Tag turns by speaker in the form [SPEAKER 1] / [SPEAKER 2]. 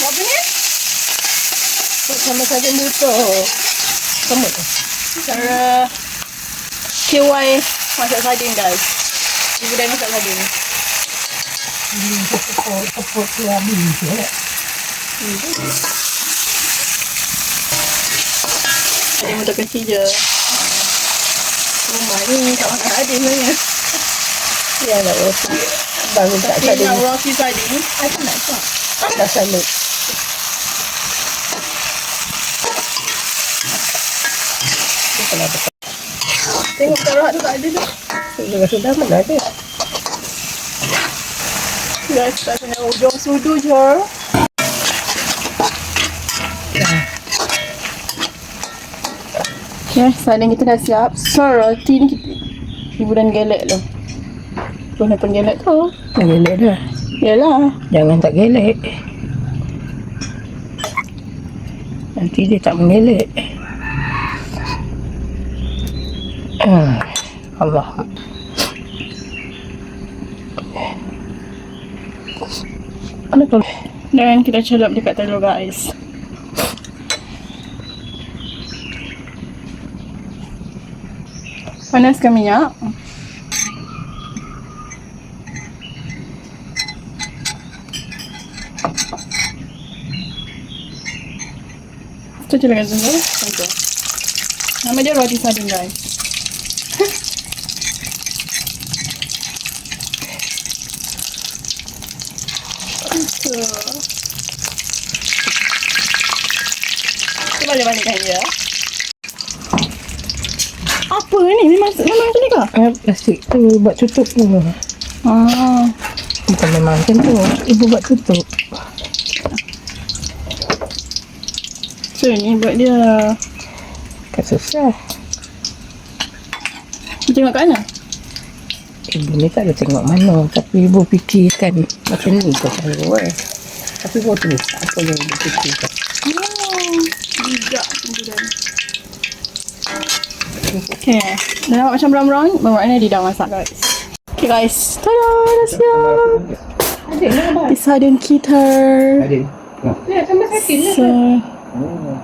[SPEAKER 1] Apa ni?
[SPEAKER 2] Sama saja butuh. Sama tu.
[SPEAKER 1] Cara KY masak sardin guys. Ibu dah masak sardin.
[SPEAKER 2] Ini tepuk habis je.
[SPEAKER 1] Sardin motor kecil je. Rumah ni tak makan sardin sebenarnya.
[SPEAKER 2] Ya lah. Baru tak
[SPEAKER 1] Tapi
[SPEAKER 2] sardin.
[SPEAKER 1] nak roti sardin, aku nak buat.
[SPEAKER 2] Dah salut.
[SPEAKER 1] Tengok taruh tu tak ada tu.
[SPEAKER 2] Sudah mana ada.
[SPEAKER 1] Guys, tak kena ujung sudu je. Okay, sardin kita dah siap. So, roti ni ibu dan gelek tu. Guna pun gelek tu.
[SPEAKER 2] Dah gelek dah.
[SPEAKER 1] Yalah.
[SPEAKER 2] Jangan tak gelek. Nanti dia tak mengelek. Allah.
[SPEAKER 1] Mana tu? Dan kita celup dekat telur guys. Panaskan minyak. Kita celupkan dulu. Macam. Nama dia roti sardin guys. Kita balik-balikkan dia. Apa ni? Memang macam ni ke?
[SPEAKER 2] Plastik tu buat tutup tu. Bukan memang macam tu. Ibu buat tutup.
[SPEAKER 1] So ni buat dia.
[SPEAKER 2] Kan susah.
[SPEAKER 1] Tengok kat mana?
[SPEAKER 2] Ibu ni tak ada tengok mana. Tapi ibu fikirkan macam ni kau selalu Tapi ibu tu apa yang ibu fikirkan.
[SPEAKER 1] Tidak kemudian. Okay. Dah nampak macam brown-brown. Bermakna dia dah masak guys. Okay guys. Tada! Dah siap.
[SPEAKER 2] Ada lah.
[SPEAKER 1] Sardin kita.
[SPEAKER 2] Ada. Ya, sama sardin lah.
[SPEAKER 1] So,
[SPEAKER 2] Oh.